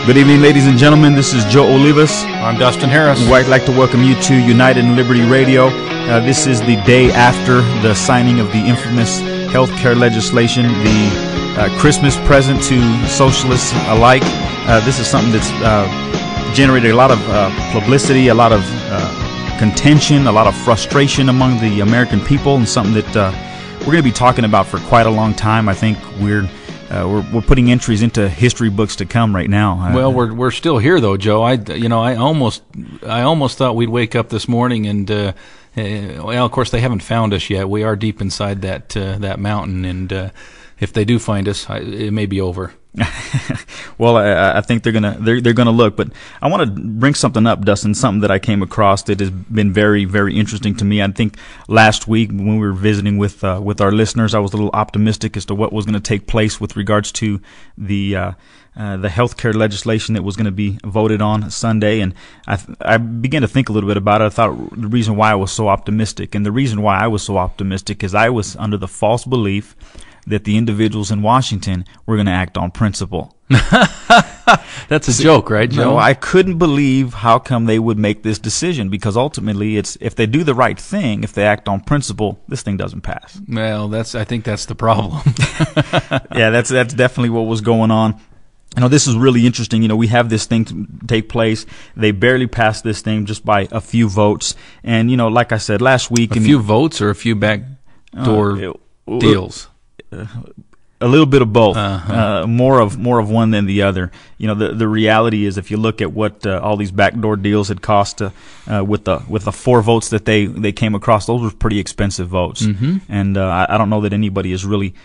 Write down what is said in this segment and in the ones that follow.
Good evening, ladies and gentlemen. This is Joe Olivas. I'm Dustin Harris. I'd like to welcome you to United in Liberty Radio. This is the day after the signing of the infamous health care legislation, the Christmas present to socialists alike. This is something that's generated a lot of publicity, a lot of contention, a lot of frustration among the American people, and something that we're going to be talking about for quite a long time. I think we're putting entries into history books to come right now. Well, we're still here though, Joe. I almost thought we'd wake up this morning and well, of course they haven't found us yet. We are deep inside that mountain, and if they do find us, it may be over. Well, I think they're gonna look, but I want to bring something up, Dustin. Something that I came across that has been very, very interesting to me. I think last week when we were visiting with our listeners, I was a little optimistic as to what was going to take place with regards to the healthcare legislation that was going to be voted on Sunday, and I began to think a little bit about it. I thought the reason why I was so optimistic, and the reason why I was so optimistic is I was under the false belief that the individuals in Washington were going to act on principle. That's a joke, right, Joe? No, I couldn't believe how come they would make this decision, because ultimately it's if they do the right thing, if they act on principle, this thing doesn't pass. Well, I think that's the problem. Yeah, that's definitely what was going on. This is really interesting. We have this thing take place. They barely passed this thing just by a few votes. And, like I said last week. A few votes or a few backdoor deals? A little bit of both. More of one than the other. The reality is, if you look at what all these backdoor deals had cost with the 4 votes that they came across, those were pretty expensive votes. Mm-hmm. And I don't know that anybody is really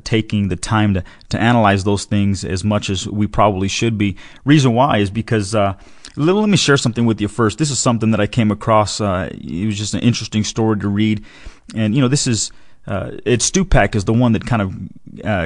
taking the time to analyze those things as much as we probably should be. Reason why is because let me share something with you first. This is something that I came across. It was just an interesting story to read, and this is. Stupak is the one that kind of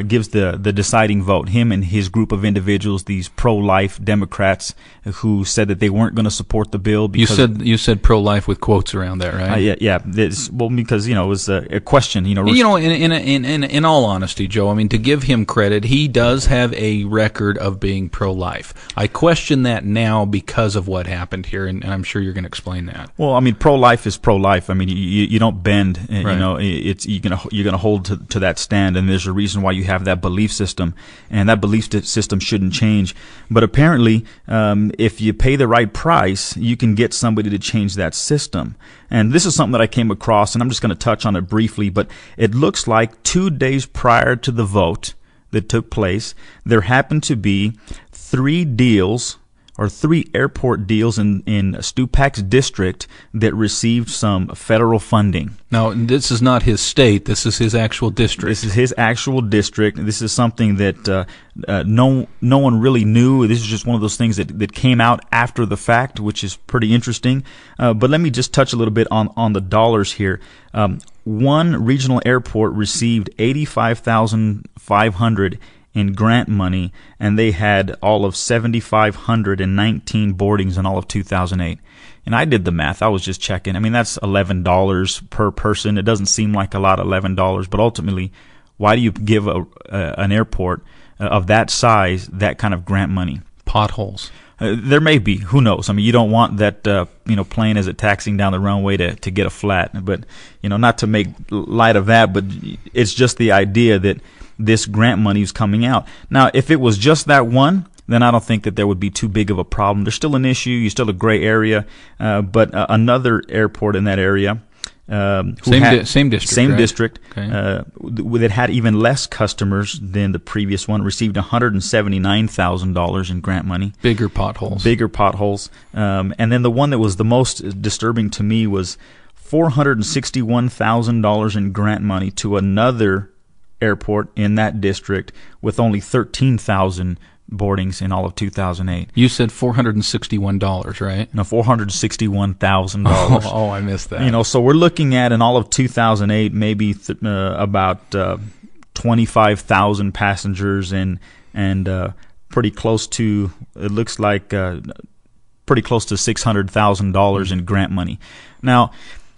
gives the deciding vote. Him and his group of individuals, these pro-life Democrats, who said that they weren't going to support the bill. Because you said pro-life with quotes around there, right? Yeah. Because it was a question. In all honesty, Joe, I mean, to give him credit, he does have a record of being pro-life. I question that now because of what happened here, and I'm sure you're going to explain that. Well, I mean, pro-life is pro-life. I mean, you don't bend. Right. You're gonna hold to that stand, and there's a reason why you have that belief system, and that belief system shouldn't change. But apparently, if you pay the right price, you can get somebody to change that system. And this is something that I came across, and I'm just going to touch on it briefly. But it looks like 2 days prior to the vote that took place, there happened to be 3 deals. Or 3 airport deals in Stupak's district that received some federal funding. Now, this is not his state. This is his actual district. This is his actual district. This is something that no one really knew. This is just one of those things that came out after the fact, which is pretty interesting. But let me just touch a little bit on the dollars here. One regional airport received $85,500 in grant money, and they had all of 7,519 boardings in all of 2008. And I did the math. I was just checking. I mean, that's $11 per person. It doesn't seem like a lot, $11, but ultimately, why do you give an airport of that size that kind of grant money? Potholes. There may be. Who knows? I mean, you don't want that plane as it taxiing down the runway to get a flat. But not to make light of that, but it's just the idea that this grant money is coming out. Now, if it was just that one, then I don't think that there would be too big of a problem. There's still an issue. You're still a gray area. But another airport in that area, same district, okay. that had even less customers than the previous one, received $179,000 in grant money. Bigger potholes. And then the one that was the most disturbing to me was $461,000 in grant money to another airport in that district with only 13,000 boardings in all of 2008. You said $461, right? No, $461,000. Oh, I missed that. So we're looking at in all of 2008 maybe about 25,000 passengers and pretty close to, it looks like pretty close to $600,000 in grant money. Now,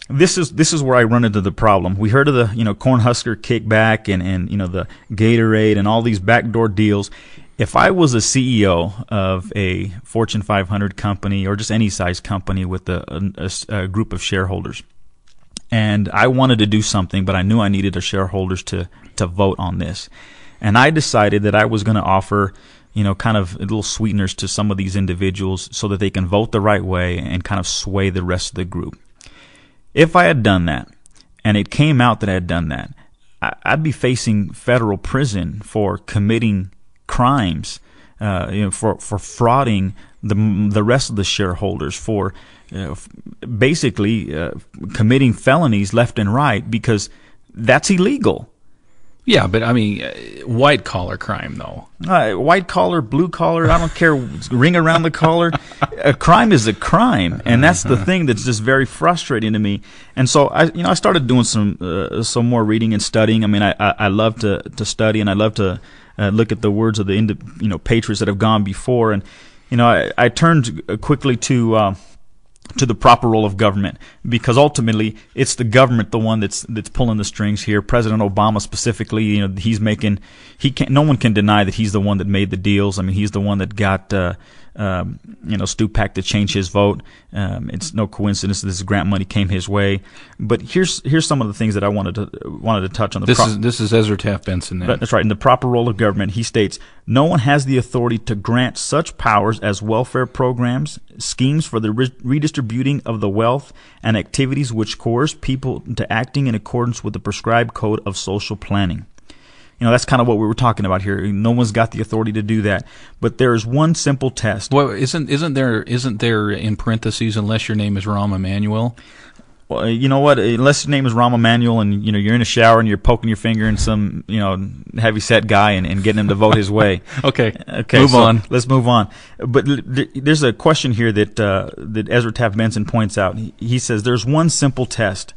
this is where I run into the problem. We heard of the Cornhusker kickback and the Gatorade and all these backdoor deals. If I was a CEO of a Fortune 500 company or just any size company with a group of shareholders, and I wanted to do something, but I knew I needed the shareholders to vote on this, and I decided that I was going to offer, kind of little sweeteners to some of these individuals so that they can vote the right way and kind of sway the rest of the group. If I had done that, and it came out that I had done that, I'd be facing federal prison for committing crimes, for frauding the rest of the shareholders, for basically committing felonies left and right, because that's illegal. Yeah, but I mean, white collar crime though. White collar, blue collar, I don't care. Ring around the collar. A crime is a crime, and that's the thing that's just very frustrating to me. And so I started doing some more reading and studying. I mean, I love to study, and I love to look at the words of the patriots that have gone before. And I turned quickly to the proper role of government, because ultimately it's the government the one that's pulling the strings here. President Obama specifically, no one can deny that he's the one that made the deals. I mean, he's the one that got Stupak to change his vote. It's no coincidence that this grant money came his way. But here's some of the things that I wanted to touch on. This is Ezra Taft Benson. That's right. In the proper role of government, he states, no one has the authority to grant such powers as welfare programs, schemes for the redistributing of the wealth, and activities which coerce people into acting in accordance with the prescribed code of social planning. That's kind of what we were talking about here. No one's got the authority to do that. But there is one simple test. Well, isn't there in parentheses, unless your name is Rahm Emanuel? Well, you know what? Unless your name is Rahm Emanuel, and you're in a shower and you're poking your finger in some heavy-set guy and getting him to vote his way. Okay. Move on. Let's move on. But there's a question here that Ezra Taft Benson points out. He says there's one simple test.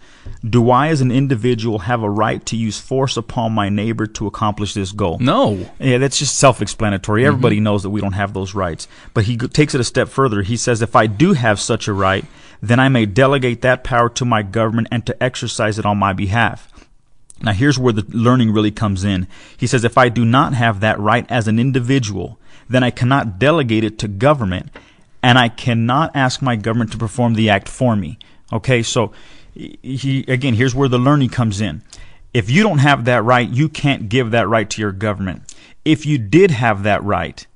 Do I, as an individual, have a right to use force upon my neighbor to accomplish this goal? No. Yeah, that's just self-explanatory. Everybody knows that we don't have those rights. But he takes it a step further. He says, if I do have such a right, then I may delegate that power to my government and to exercise it on my behalf. Now, here's where the learning really comes in. He says, if I do not have that right as an individual, then I cannot delegate it to government, and I cannot ask my government to perform the act for me. Okay, so here's where the learning comes in. If you don't have that right, you can't give that right to your government. If you did have that right,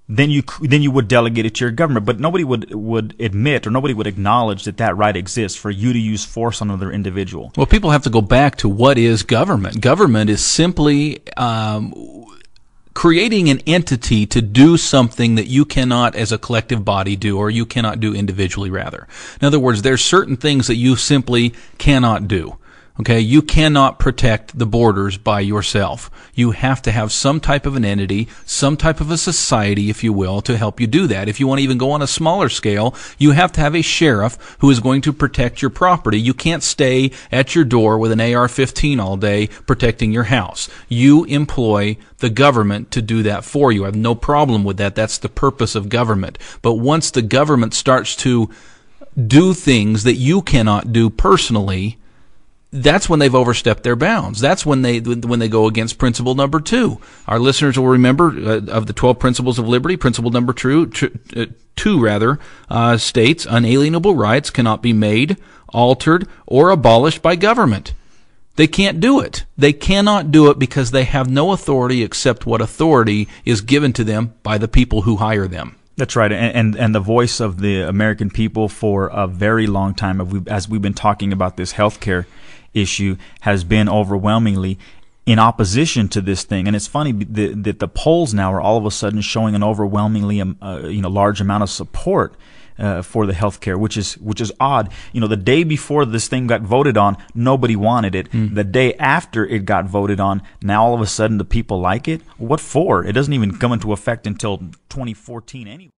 then you would delegate it to your government. But nobody would admit, or nobody would acknowledge that right exists for you to use force on another individual. Well, people have to go back to what is government. Government is simply creating an entity to do something that you cannot as a collective body do, or you cannot do individually, rather. In other words, there's certain things that you simply cannot do. Okay, you cannot protect the borders by yourself. You have to have some type of an entity, some type of a society, if you will, to help you do that. If you want to even go on a smaller scale, you have to have a sheriff who is going to protect your property. You can't stay at your door with an AR-15 all day protecting your house. You employ the government to do that for you. I have no problem with that. That's the purpose of government. But once the government starts to do things that you cannot do personally, that's when they've overstepped their bounds. That's when they go against principle number 2. Our listeners will remember of the 12 principles of liberty. Principle number 2 states unalienable rights cannot be made, altered, or abolished by government. They can't do it. They cannot do it because they have no authority except what authority is given to them by the people who hire them. That's right, and the voice of the American people for a very long time, as we've been talking about this healthcare issue, has been overwhelmingly in opposition to this thing. And it's funny that the polls now are all of a sudden showing an overwhelmingly large amount of support for the healthcare, which is odd. The day before this thing got voted on, nobody wanted it. The day after it got voted on, now all of a sudden the people like it. What for? It doesn't even come into effect until 2014 anyway.